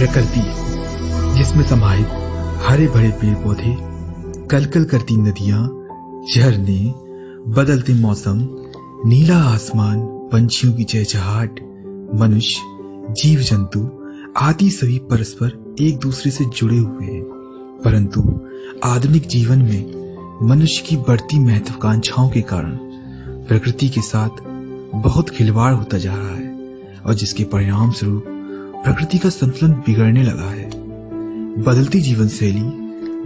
प्रकृति जिसमें समाहित हरे भरे पेड़ पौधे, कलकल करती नदियां, झरने, बदलते मौसम, नीला आसमान, पंछियों की चहचहाट, मनुष्य, जीव जंतु आदि सभी परस्पर एक दूसरे से जुड़े हुए हैं। परंतु आधुनिक जीवन में मनुष्य की बढ़ती महत्वाकांक्षाओं के कारण प्रकृति के साथ बहुत खिलवाड़ होता जा रहा है और जिसके परिणाम स्वरूप प्रकृति का संतुलन बिगड़ने लगा है। बदलती जीवन शैली,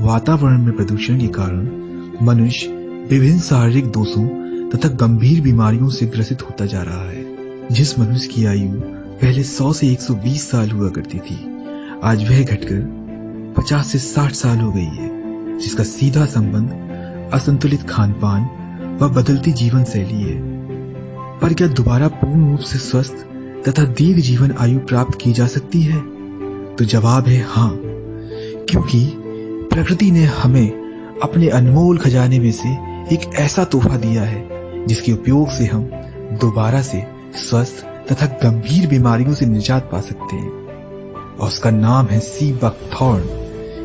वातावरण में प्रदूषण के कारण मनुष्य विभिन्न शारीरिक दोषों तथा गंभीर बीमारियों से ग्रसित होता जा रहा है। जिस मनुष्य की आयु पहले 100 से 120 साल हुआ करती थी, आज वह घटकर 50 से 60 साल हो गई है, जिसका सीधा संबंध असंतुलित खानपान व बदलती जीवन शैली है। पर क्या दोबारा पूर्ण रूप से स्वस्थ तथा दीर्घ जीवन आयु प्राप्त की जा सकती है? तो जवाब है हाँ, क्योंकि प्रकृति ने हमें अपने अनमोल खजाने में से एक ऐसा तोहफा दिया है जिसके उपयोग से हम दोबारा से स्वस्थ तथा गंभीर बीमारियों से निजात पा सकते हैं। और उसका नाम है सी बकथॉर्न,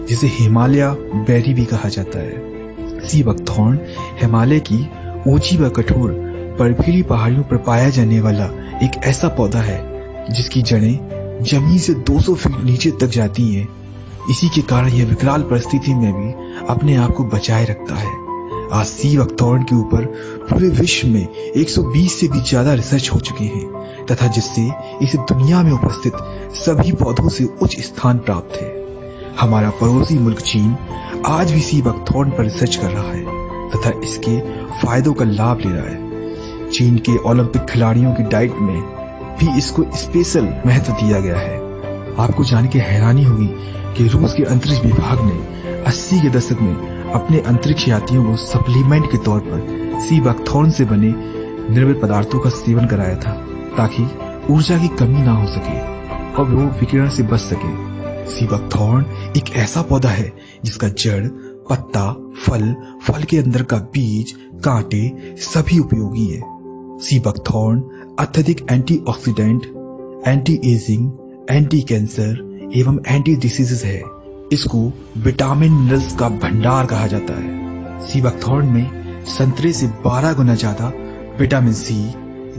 जिसे हिमालय बेरी भी कहा जाता है। सी बकथॉर्न हिमालय की ऊंची व कठोर बर्फीली पहाड़ियों पर पाया जाने वाला एक ऐसा पौधा है जिसकी जड़ें जमीन से 200 फीट नीचे तक जाती हैं। इसी के कारण यह विकराल परिस्थिति में भी अपने आप को बचाए रखता है। आज सी बकथॉर्न के ऊपर पूरे विश्व में 120 से भी ज्यादा रिसर्च हो चुके हैं तथा जिससे इसे दुनिया में उपस्थित सभी पौधों से उच्च स्थान प्राप्त है। हमारा पड़ोसी मुल्क चीन आज भी सी बकथॉर्न पर रिसर्च कर रहा है तथा इसके फायदों का लाभ ले रहा है। चीन के ओलंपिक खिलाड़ियों की डाइट में भी इसको स्पेशल महत्व दिया गया है। आपको जान के हैरानी होगी कि रूस के अंतरिक्ष विभाग ने 80 के दशक में अपने अंतरिक्ष यात्रियों को सप्लीमेंट के तौर पर सी बकथॉर्न से बने निर्मित पदार्थों का सेवन कराया था ताकि ऊर्जा की कमी ना हो सके और वो विकिरण से बच सके। सी बकथॉर्न एक ऐसा पौधा है जिसका जड़, पत्ता, फल के अंदर का बीज, कांटे सभी उपयोगी है। सी बकथॉर्न अत्यधिक antioxidant, anti ageing, anti cancer एवं एंटी डिसीजेस है। इसको विटामिन मिनरल्स का भंडार कहा जाता है। सी बकथॉर्न में संतरे से 12 गुना ज्यादा विटामिन सी,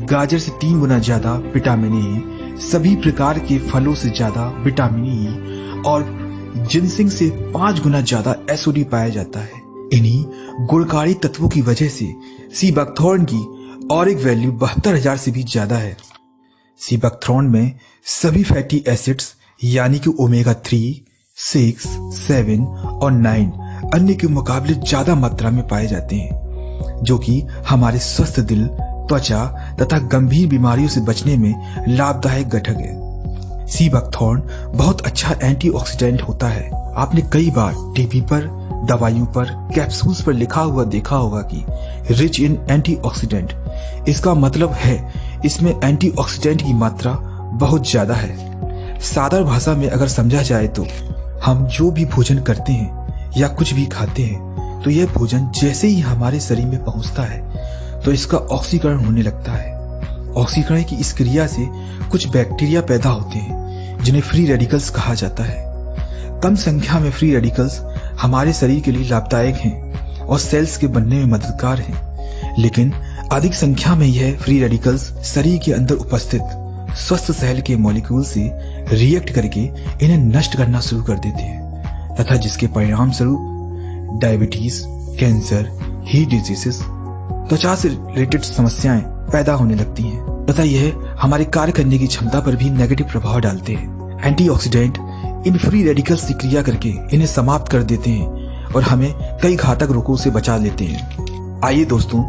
गाजर से 3 गुना ज्यादा विटामिन ए, सभी प्रकार के फलों से ज्यादा विटामिन ई और जिनसिंग से 5 गुना ज्यादा एसओडी पाया जाता है। इन्हीं गुणकारी तत्वों की वजह से सी बकथॉर्न की ऑरिक वैल्यू 72,000 से भी ज्यादा है। सी बकथॉर्न में सभी फैटी एसिड्स यानी कि ओमेगा 3, 6, 7 और 9 अन्य के मुकाबले ज्यादा मात्रा में पाए जाते हैं, जो कि हमारे स्वस्थ दिल, त्वचा तथा गंभीर बीमारियों से बचने में लाभदायक घटक है। सी बकथॉर्न बहुत अच्छा एंटीऑक्सीडेंट होता है। आपने कई बार टीवी पर, दवाइयों पर, कैप्सूल्स पर लिखा हुआ देखा होगा कि रिच इन एंटीऑक्सीडेंट। इसका मतलब है इसमें एंटीऑक्सीडेंट की मात्रा बहुत ज्यादा है। साधारण भाषा में अगर समझा जाए तो हम जो भी भोजन करते हैं या कुछ भी खाते हैं तो यह भोजन जैसे ही हमारे शरीर में पहुंचता है तो इसका ऑक्सीकरण होने लगता है। ऑक्सीकरण की इस क्रिया से कुछ बैक्टीरिया पैदा होते हैं जिन्हें फ्री रेडिकल्स कहा जाता है। कम संख्या में फ्री रेडिकल्स हमारे शरीर के लिए लाभदायक हैं और सेल्स के बनने में मददगार हैं, लेकिन अधिक संख्या में यह फ्री रेडिकल्स शरीर के अंदर उपस्थित स्वस्थ सेल के मॉलिक्यूल से रिएक्ट करके इन्हें नष्ट करना शुरू कर देते हैं तथा जिसके परिणाम स्वरूप डायबिटीज, कैंसर, हीट डिजीजेस, त्वचा से रिलेटेड समस्याएं पैदा होने लगती हैं तथा यह हमारे कार्य करने की क्षमता पर भी नेगेटिव प्रभाव डालते हैं। एंटीऑक्सीडेंट इन फ्री रेडिकल्स की क्रिया करके इन्हें समाप्त कर देते हैं और हमें कई घातक रोगों से बचा लेते हैं। आइए दोस्तों,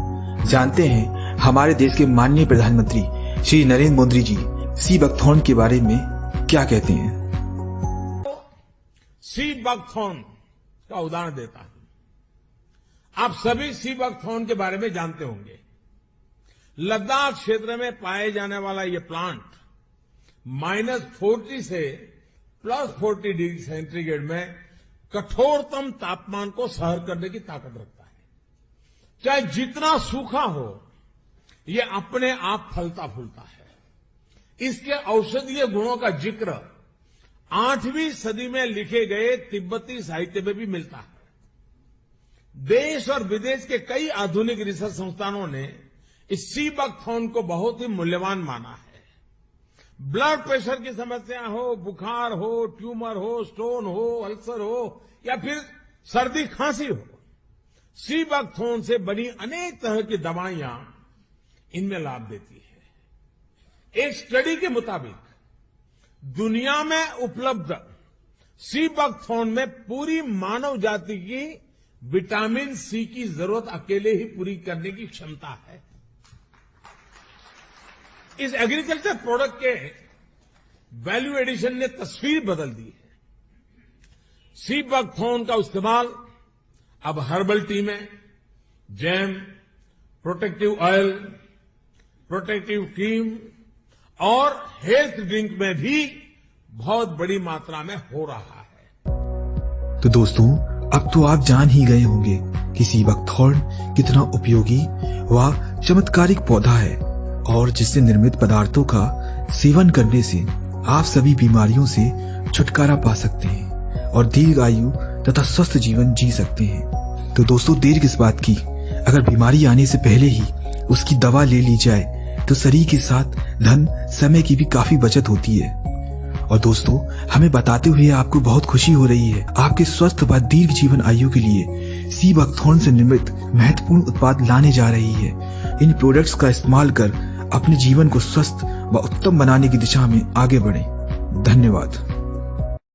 जानते हैं हमारे देश के माननीय प्रधानमंत्री श्री नरेंद्र मोदी जी सी बकथॉर्न के बारे में क्या कहते हैं। सी बकथॉर्न का उदाहरण देता हूं। आप सभी सी बकथॉर्न के बारे में जानते होंगे। लद्दाख क्षेत्र में पाए जाने वाला यह प्लांट -40 से +40 डिग्री सेंटीग्रेड में कठोरतम तापमान को सहन करने की ताकत रखता है। चाहे जितना सूखा हो, यह अपने आप फलता फूलता है। इसके औषधीय गुणों का जिक्र 8वीं सदी में लिखे गए तिब्बती साहित्य में भी मिलता है। देश और विदेश के कई आधुनिक रिसर्च संस्थानों ने इस सी बकथॉर्न को बहुत ही मूल्यवान माना है। ब्लड प्रेशर की समस्या हो, बुखार हो, ट्यूमर हो, स्टोन हो, अल्सर हो या फिर सर्दी खांसी हो, सी बकथॉर्न से बनी अनेक तरह की दवाइयां इनमें लाभ देती है। एक स्टडी के मुताबिक दुनिया में उपलब्ध सी बकथॉर्न में पूरी मानव जाति की विटामिन सी की जरूरत अकेले ही पूरी करने की क्षमता है। इस एग्रीकल्चर प्रोडक्ट के वैल्यू एडिशन ने तस्वीर बदल दी है। सी बकथॉर्न का इस्तेमाल अब हर्बल टी में, jam, protective oil, protective cream और हेल्थ ड्रिंक में भी बहुत बड़ी मात्रा में हो रहा है। तो दोस्तों, अब तो आप जान ही गए होंगे कि सी बकथॉर्न कितना उपयोगी व चमत्कारिक पौधा है और जिससे निर्मित पदार्थों का सेवन करने से आप सभी बीमारियों से छुटकारा पा सकते हैं और दीर्घ आयु तथा स्वस्थ जीवन जी सकते हैं। तो दोस्तों, देर किस बात की, अगर बीमारी आने से पहले ही उसकी दवा ले ली जाए तो शरीर के साथ धन समय की भी काफी बचत होती है। और दोस्तों, हमें बताते हुए आपको बहुत खुशी हो रही है। आपके स्वस्थ व दीर्घ जीवन आयु के लिए सी बकथॉर्न से निर्मित महत्वपूर्ण उत्पाद लाने जा रही है। इन प्रोडक्ट्स का इस्तेमाल कर अपने जीवन को स्वस्थ व उत्तम बनाने की दिशा में आगे बढ़ें। धन्यवाद।